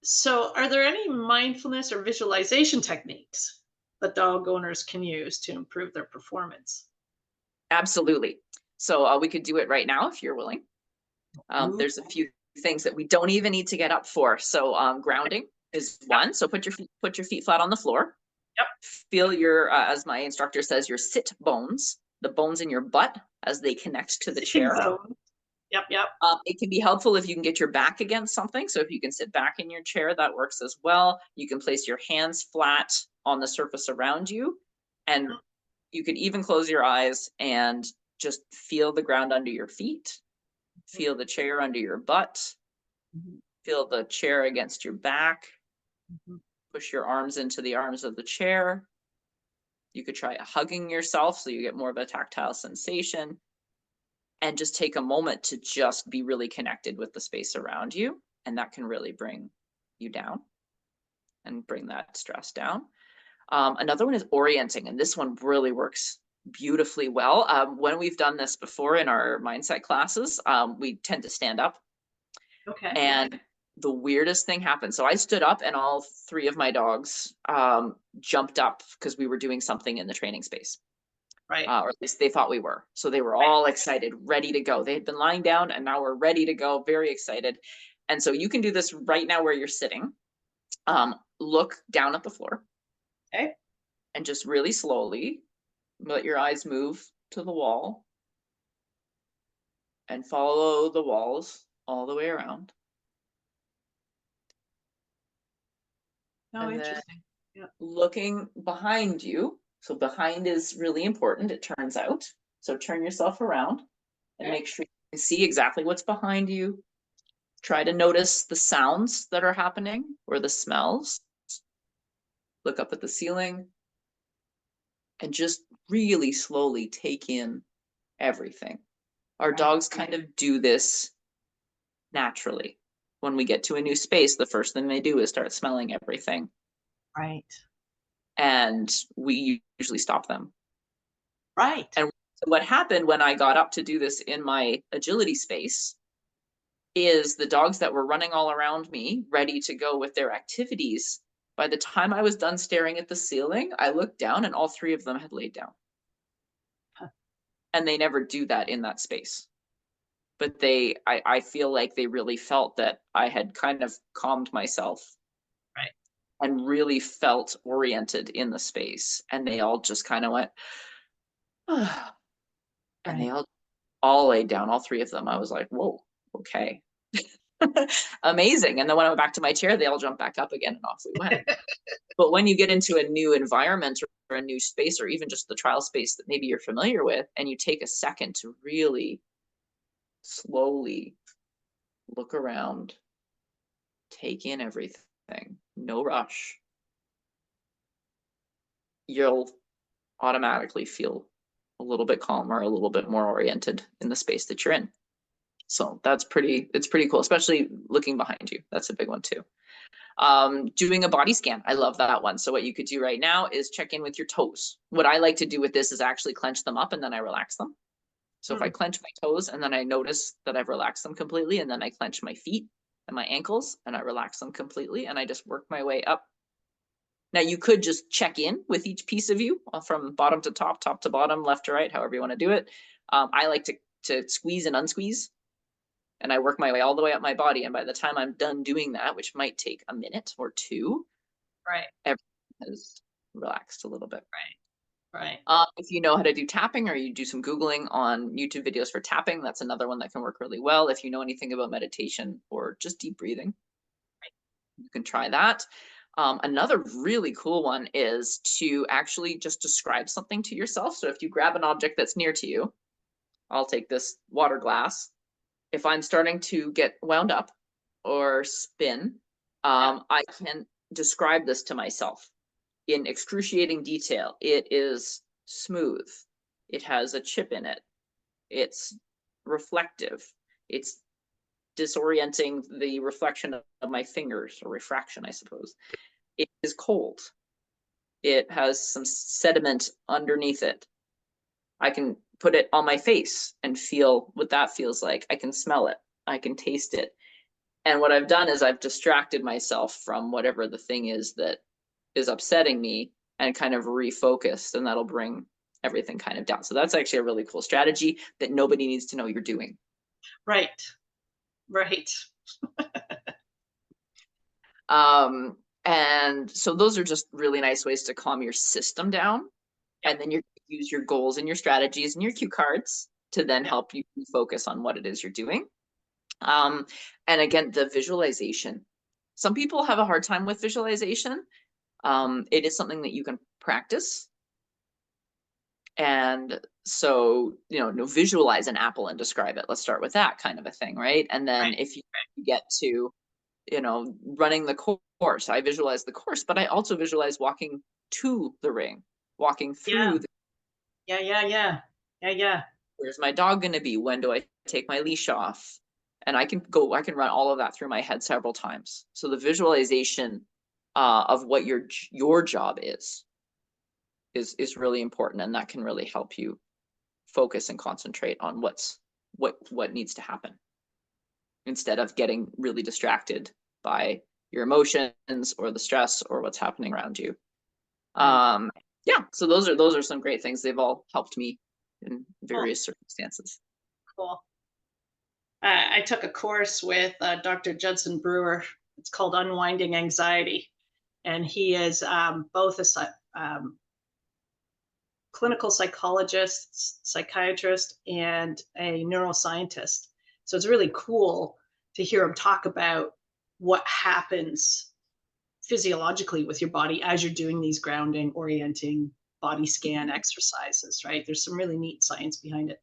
So, are there any mindfulness or visualization techniques that dog owners can use to improve their performance? Absolutely. So we could do it right now if you're willing. Ooh, There's a few things that we don't even need to get up for. So grounding is yep, one. So put your feet flat on the floor. yep. Feel your, as my instructor says, your sit bones, the bones in your butt as they connect to the Sitting chair. bone. Yep, yep. It can be helpful if you can get your back against something. So if you can sit back in your chair, that works as well. You can place your hands flat on the surface around you, and Mhm, you could even close your eyes and just feel the ground under your feet, feel the chair under your butt, mhm, feel the chair against your back, mhm. push your arms into the arms of the chair. You could try hugging yourself so you get more of a tactile sensation, and just take a moment to just be really connected with the space around you. And that can really bring you down and bring that stress down. Another one is orienting, and this one really works beautifully well. When we've done this before in our mindset classes, we tend to stand up, Okay. and the weirdest thing happened. So I stood up, and all three of my dogs jumped up because we were doing something in the training space, Right, or at least they thought we were. So they were right. all excited, ready to go. They had been lying down, and now we're ready to go, very excited. And so you can do this right now where you're sitting. Look down at the floor Okay. and just really slowly let your eyes move to the wall and follow the walls all the way around. Oh, And then interesting. Yeah. looking behind you. So behind is really important, it turns out. So turn yourself around and Okay. make sure you can see exactly what's behind you. Try to notice the sounds that are happening or the smells. Look up at the ceiling and just really slowly take in everything. Our Right, dogs kind of do this naturally. When we get to a new space, the first thing they do is start smelling everything. right, And we usually stop them. right. And what happened when I got up to do this in my agility space is the dogs that were running all around me, ready to go with their activities. By the time I was done staring at the ceiling, I looked down and all three of them had laid down. Huh, And they never do that in that space. But I feel like they really felt that I had kind of calmed myself right, and really felt oriented in the space. And they all just kind of went, "Ah," and they right. all laid down, all three of them. I was like, whoa, okay. Amazing. And then when I went back to my chair, they all jumped back up again and off we went. But when you get into a new environment or a new space, or even just the trial space that maybe you're familiar with, and you take a second to really slowly look around, take in everything, no rush, you'll automatically feel a little bit calmer, a little bit more oriented in the space that you're in. So it's pretty cool, especially looking behind you. That's a big one too. Doing a body scan. I love that one. So what you could do right now is check in with your toes. What I like to do with this is actually clench them up and then I relax them. So if I Mm, clench my toes and then I notice that I've relaxed them completely, and then I clench my feet and my ankles and I relax them completely, and I just work my way up. Now you could just check in with each piece of you from bottom to top, top to bottom, left to right, however you want to do it. I like to squeeze and unsqueeze, and I work my way all the way up my body. And by the time I'm done doing that, which might take a minute or two, right, everything has relaxed a little bit. right, right. If you know how to do tapping, or you do some Googling on YouTube videos for tapping, that's another one that can work really well. If you know anything about meditation or just deep breathing, you can try that. Another really cool one is to actually just describe something to yourself. So if you grab an object that's near to you, I'll take this water glass. If I'm starting to get wound up or spin, Yeah. I can describe this to myself in excruciating detail. It is smooth. It has a chip in it. It's reflective. It's disorienting the reflection of my fingers, or refraction, I suppose. It is cold. It has some sediment underneath it. I can put it on my face and feel what that feels like. I can smell it. I can taste it. And what I've done is I've distracted myself from whatever the thing is that is upsetting me and kind of refocused, and that'll bring everything kind of down. So that's actually a really cool strategy that nobody needs to know you're doing. Right. Right. And so those are just really nice ways to calm your system down. Yep. And then you use your goals and your strategies and your cue cards to then Yep. help you focus on what it is you're doing. Um, and again, the visualization. Some people have a hard time with visualization. It is something that you can practice. And so, visualize an apple and describe it. Let's start with that kind of a thing, right? And then Right. if you get to, running the course, I visualize the course, but I also visualize walking to the ring, walking Yeah. through the, Yeah. Yeah. Yeah. Yeah. Yeah. where's my dog going to be? When do I take my leash off? And I can run all of that through my head several times. So the visualization of what your job is really important, and that can really help you focus and concentrate on what needs to happen instead of getting really distracted by your emotions or the stress or what's happening around you. Right. Yeah, so those are some great things. They've all helped me in Cool. various circumstances. Cool. I took a course with Dr. Judson Brewer. It's called Unwinding Anxiety. And he is both a clinical psychologist, psychiatrist, and a neuroscientist. So it's really cool to hear him talk about what happens physiologically with your body as you're doing these grounding, orienting, body scan exercises, right? There's some really neat science behind it.